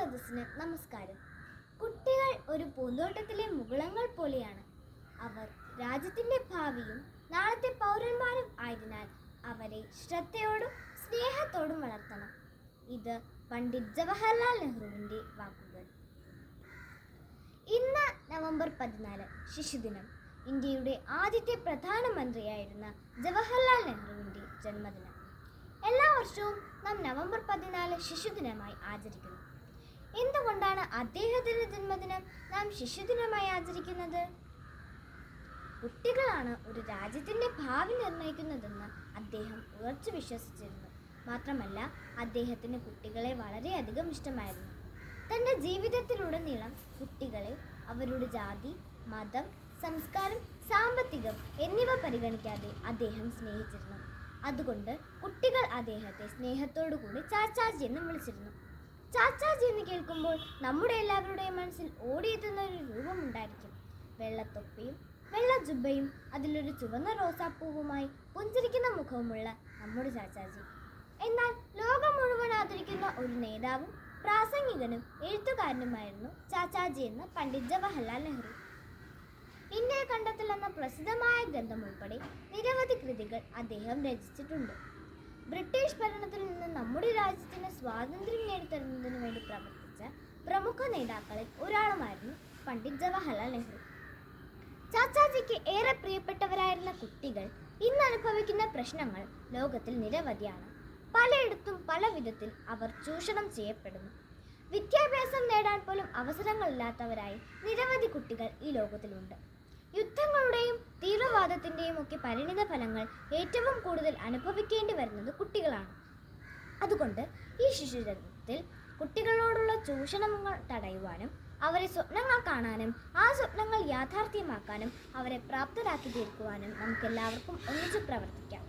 സദസ്സിന് നമസ്കാരം. കുട്ടികൾ ഒരു പൂന്തോട്ടത്തിലെ മുകുളങ്ങൾ പോലെയാണ്. അവർ രാജ്യത്തിൻ്റെ ഭാവിയും നാളത്തെ പൗരന്മാരും ആയതിനാൽ അവരെ ശ്രദ്ധയോടും സ്നേഹത്തോടും വളർത്തണം. ഇത് പണ്ഡിറ്റ് ജവഹർലാൽ നെഹ്റുവിൻ്റെ വാക്കുകൾ. ഇന്ന് നവംബർ 14 ശിശുദിനം. ഇന്ത്യയുടെ ആദ്യത്തെ പ്രധാനമന്ത്രിയായിരുന്ന ജവഹർലാൽ നെഹ്റുവിൻ്റെ ജന്മദിനം. എല്ലാ വർഷവും നാം നവംബർ 14 ശിശുദിനമായി ആചരിക്കുന്നു. എന്തുകൊണ്ടാണ് അദ്ദേഹത്തിൻ്റെ ജന്മദിനം നാം ശിശുദിനമായി ആചരിക്കുന്നത്? കുട്ടികളാണ് ഒരു രാജ്യത്തിൻ്റെ ഭാവി നിർണ്ണയിക്കുന്നതെന്ന് അദ്ദേഹം ഉറച്ചു വിശ്വസിച്ചിരുന്നു. മാത്രമല്ല, അദ്ദേഹത്തിന് കുട്ടികളെ വളരെയധികം ഇഷ്ടമായിരുന്നു. തൻ്റെ ജീവിതത്തിലുടനീളം കുട്ടികളെ അവരുടെ ജാതി, മതം, സംസ്കാരം, സാമ്പത്തികം എന്നിവ പരിഗണിക്കാതെ അദ്ദേഹം സ്നേഹിച്ചിരുന്നു. അതുകൊണ്ട് കുട്ടികൾ അദ്ദേഹത്തെ സ്നേഹത്തോടുകൂടി ചാച്ചാജി എന്ന് വിളിച്ചിരുന്നു. ചാച്ചാജി എന്ന് കേൾക്കുമ്പോൾ നമ്മുടെ എല്ലാവരുടെയും മനസ്സിൽ ഓടിയെത്തുന്ന ഒരു രൂപമുണ്ടായിരിക്കും. വെള്ളത്തൊപ്പിയും വെള്ള ജുബയും അതിലൊരു ചുവന്ന റോസാപ്പൂവുമായി പുഞ്ചിരിക്കുന്ന മുഖവുമുള്ള നമ്മുടെ ചാച്ചാജി. എന്നാൽ ലോകം മുഴുവൻ ആദരിക്കുന്ന ഒരു നേതാവും പ്രാസംഗികനും എഴുത്തുകാരനുമായിരുന്നു ചാച്ചാജി എന്ന പണ്ഡിറ്റ് ജവഹർലാൽ നെഹ്റു. ഇന്ത്യയെ കണ്ടെത്തൽ എന്ന പ്രസിദ്ധമായ ഗ്രന്ഥം ഉൾപ്പെടെ നിരവധി കൃതികൾ അദ്ദേഹം രചിച്ചിട്ടുണ്ട്. ബ്രിട്ടീഷ് ഭരണത്തിൽ നിന്ന് നമ്മുടെ രാജ്യത്തിന് സ്വാതന്ത്ര്യം നേടിത്തരുന്നതിന് വേണ്ടി പ്രവർത്തിച്ച പ്രമുഖ നേതാക്കളിൽ ഒരാളുമായിരുന്നു പണ്ഡിറ്റ് ജവഹർലാൽ നെഹ്റു. ചാച്ചാജിക്ക് ഏറെ പ്രിയപ്പെട്ടവരായിരുന്ന കുട്ടികൾ ഇന്ന് അനുഭവിക്കുന്ന പ്രശ്നങ്ങൾ ലോകത്തിൽ നിരവധിയാണ്. പലയിടത്തും പല വിധത്തിൽ അവർ ചൂഷണം ചെയ്യപ്പെടുന്നു. വിദ്യാഭ്യാസം നേടാൻ പോലും അവസരങ്ങളില്ലാത്തവരായി നിരവധി കുട്ടികൾ ഈ ലോകത്തിലുണ്ട്. യുദ്ധങ്ങളുടെയും തീവ്രവാദത്തിൻ്റെയും ഒക്കെ പരിണിത ഫലങ്ങൾ ഏറ്റവും കൂടുതൽ അനുഭവിക്കേണ്ടി വരുന്നത് കുട്ടികളാണ്. അതുകൊണ്ട് ഈ ശിശുദിനത്തിൽ കുട്ടികളോടുള്ള ചൂഷണങ്ങൾ തടയുവാനും അവരെ സ്വപ്നങ്ങൾ കാണാനും ആ സ്വപ്നങ്ങൾ യാഥാർത്ഥ്യമാക്കാനും അവരെ പ്രാപ്തരാക്കി തീർക്കുവാനും നമുക്കെല്ലാവർക്കും ഒന്നിച്ച് പ്രവർത്തിക്കാം.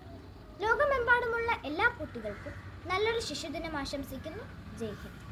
ലോകമെമ്പാടുമുള്ള എല്ലാ കുട്ടികൾക്കും നല്ലൊരു ശിശുദിനം ആശംസിക്കുന്നു. ജയ് ഹിന്ദ്.